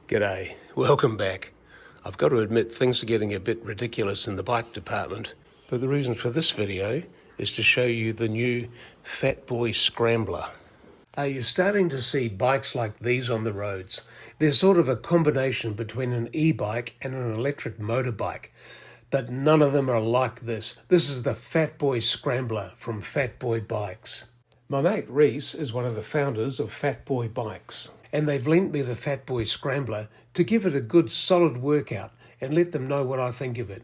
G'day, welcome back. I've got to admit things are getting a bit ridiculous in the bike department, but the reason for this video is to show you the new Fat Boy Scrambler. Are you starting to see bikes like these on the roads? They're sort of a combination between an e-bike and an electric motorbike, but none of them are like this. This is the Fat Boy Scrambler from Fat Boy Bikes. My mate Reese is one of the founders of Fat Boy Bikes, and they've lent me the Fat Boy Scrambler to give it a good solid workout and let them know what I think of it.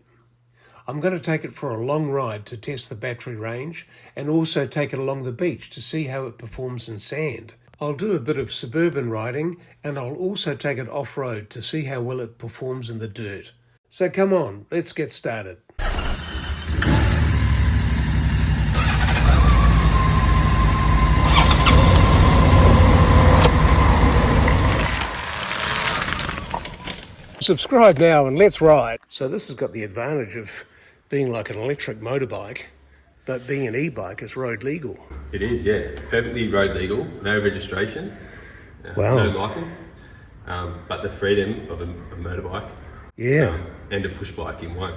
I'm going to take it for a long ride to test the battery range and also take it along the beach to see how it performs in sand. I'll do a bit of suburban riding and I'll also take it off-road to see how well it performs in the dirt. So come on, let's get started. Subscribe now and let's ride. So this has got the advantage of being like an electric motorbike, but being an e-bike is road legal. It is, yeah. Perfectly road legal, no registration, Wow. no license, but the freedom of a motorbike Yeah. and a push bike in one.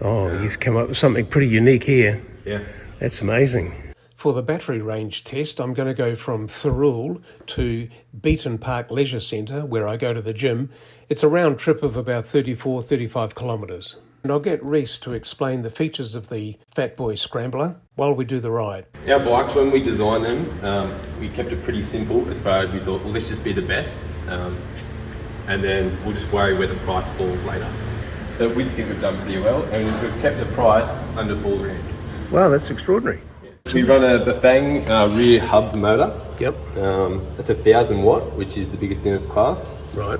Oh, you've come up with something pretty unique here. Yeah. That's amazing. For the battery range test, I'm going to go from Thirroul to Beaton Park Leisure Centre, where I go to the gym. It's a round trip of about 35 kilometres. And I'll get Reese to explain the features of the Fat Boy Scrambler while we do the ride. Our bikes, when we designed them, we kept it pretty simple as far as we thought, well, let's just be the best, and then we'll just worry where the price falls later. So we think we've done pretty well, and we've kept the price under $4,000. Wow, that's extraordinary. We run a Bafang rear hub motor. Yep. It's 1,000 watt, which is the biggest in its class. Right.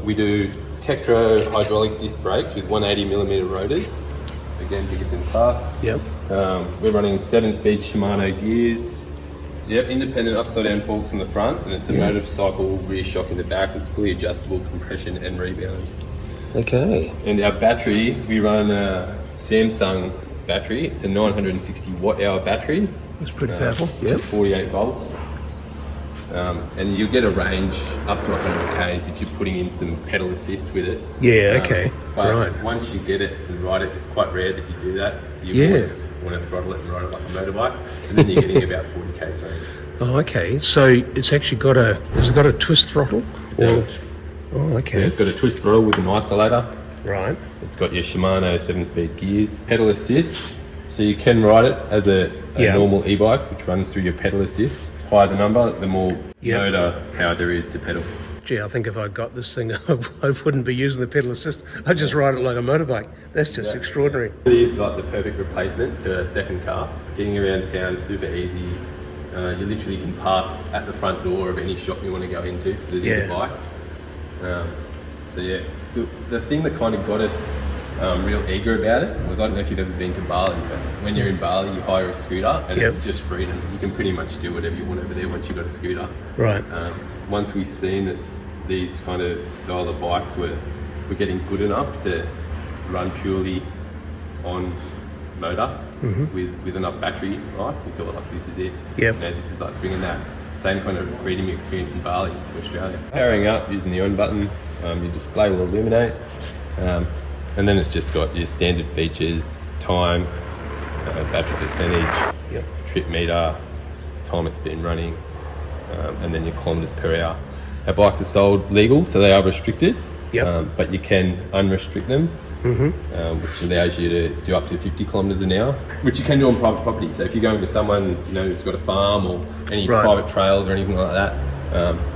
We do Tektro hydraulic disc brakes with 180mm rotors. Again, biggest in class. Yep. We're running 7-speed Shimano gears. Yep, independent upside down forks in the front, and it's a motorcycle rear shock in the back. It's fully adjustable compression and rebound. Okay. And our battery, we run a Samsung battery. It's a 960 watt hour battery. That's pretty powerful. Just 48 volts. And you'll get a range up to 100 k's if you're putting in some pedal assist with it. Yeah, okay. But Right. once you get it and ride it, it's quite rare that you do that. You Yeah. always want to throttle it and ride it like a motorbike, and then you're getting about 40 k's range. Oh, okay. So it's actually has it got a twist throttle? It does. Oh, So okay. it's got a twist throttle with an isolator. Right. It's got your Shimano 7-speed gears, pedal assist, so you can ride it as a normal e-bike, which runs through your pedal assist. Higher the number, the more motor power there is to pedal. Gee, I think if I got this thing, I wouldn't be using the pedal assist. I'd just ride it like a motorbike. That's just extraordinary. It is like the perfect replacement to a second car. Getting around town, super easy. You literally can park at the front door of any shop you want to go into because it is a bike. So yeah, the thing that kind of got us real eager about it was, I don't know if you've ever been to Bali, but when you're in Bali you hire a scooter and it's just freedom. You can pretty much do whatever you want over there once you've got a scooter. Right. Once we've seen that these kind of style of bikes were getting good enough to run purely on motor with enough battery life, we thought, like, this is it. Yep. You know, this is like bringing that same kind of freedom you experience in Bali to Australia. Powering up using the on button, your display will illuminate, and then it's just got your standard features: time, battery percentage, trip meter, time it's been running, and then your kilometres per hour. Our bikes are sold legal, so they are restricted, but you can unrestrict them, which allows you to do up to 50 kilometres an hour, which you can do on private property. So if you're going to someone who's got a farm or any private trails or anything like that,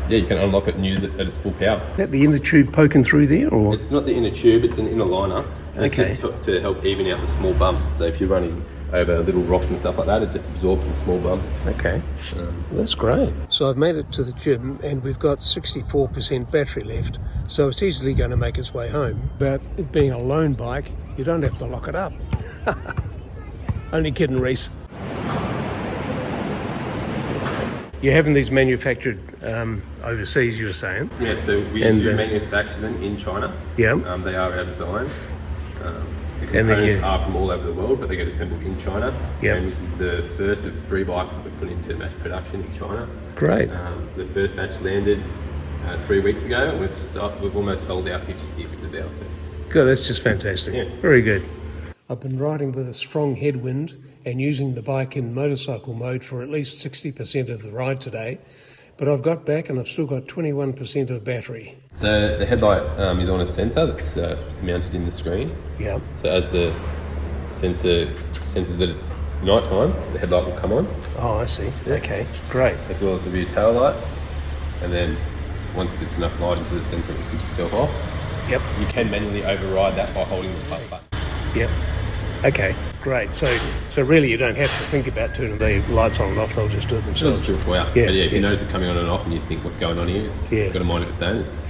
you can unlock it and use it at its full power. Is that the inner tube poking through there, or? It's not the inner tube, it's an inner liner, and it's just to help even out the small bumps. So if you're running over little rocks and stuff like that, it just absorbs the small bumps. Okay, that's great. So I've made it to the gym and we've got 64% battery left, so it's easily going to make its way home. But it being a lone bike, you don't have to lock it up. Only kidding, Reese. You're having these manufactured overseas, you were saying? Yeah, so we do manufacture them in China. Yeah. They are our design. The components are from all over the world, but they get assembled in China. Yep. And this is the first of 3 bikes that we put into mass production in China. Great. The first batch landed 3 weeks ago, and we've almost sold out 56 of our first. Good, that's just fantastic. Yeah. Very good. I've been riding with a strong headwind and using the bike in motorcycle mode for at least 60% of the ride today, but I've got back and I've still got 21% of battery. So the headlight is on a sensor that's mounted in the screen. Yeah. So as the sensor senses that it's night time, the headlight will come on, Oh, I see. Okay, great. as well as the rear tail light. And then once it gets enough light into the sensor, it will switch itself off. Yep. You can manually override that by holding the plus button. Yep. Okay, great. So really you don't have to think about turning the lights on and off, they'll just do it It'll themselves. just do it for you. Yeah, But yeah, if yeah. you notice it coming on and off and you think what's going on here, it's got a mind of its own. That's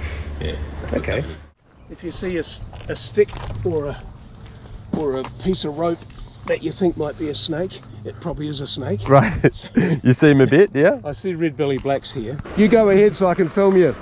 what's Okay. happening. If you see a stick or a piece of rope that you think might be a snake, it probably is a snake. Right. You see him a bit, yeah? I see red belly blacks here. You go ahead so I can film you.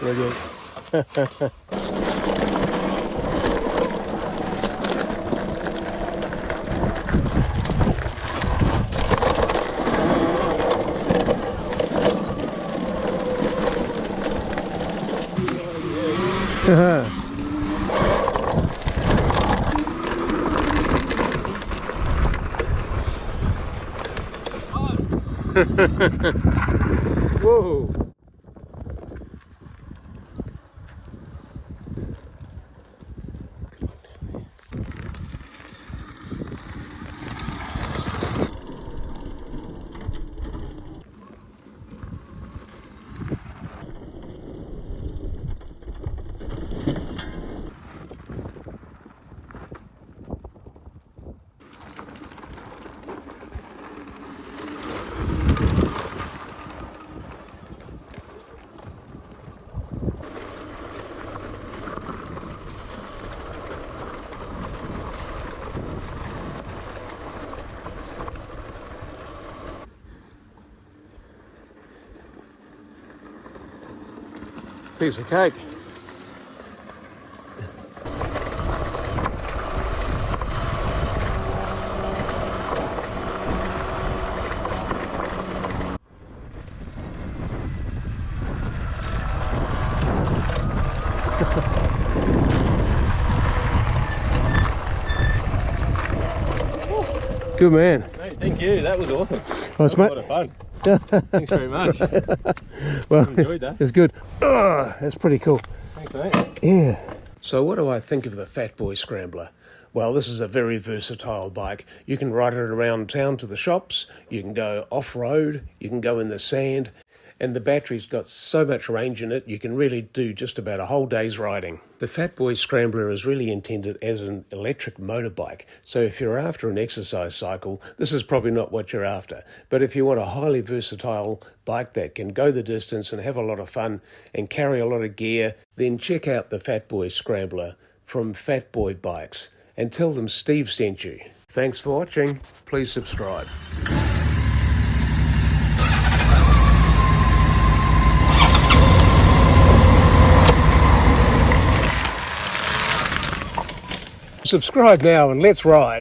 Brilliant. Whoa. Piece of cake. Good man. Hey, thank you. That was awesome. Well, it's A lot of fun. Thanks very much. well, enjoyed that. it's good. That's pretty cool. Thanks, mate. Yeah. So what do I think of the Fat Boy Scrambler? Well, this is a very versatile bike. You can ride it around town to the shops, you can go off-road, you can go in the sand, and the battery's got so much range in it, you can really do just about a whole day's riding. The Fat Boy Scrambler is really intended as an electric motorbike, so if you're after an exercise cycle, this is probably not what you're after. But if you want a highly versatile bike that can go the distance and have a lot of fun and carry a lot of gear, then check out the Fat Boy Scrambler from Fat Boy Bikes and tell them Steve sent you. Thanks for watching. Please subscribe. Subscribe now and let's ride.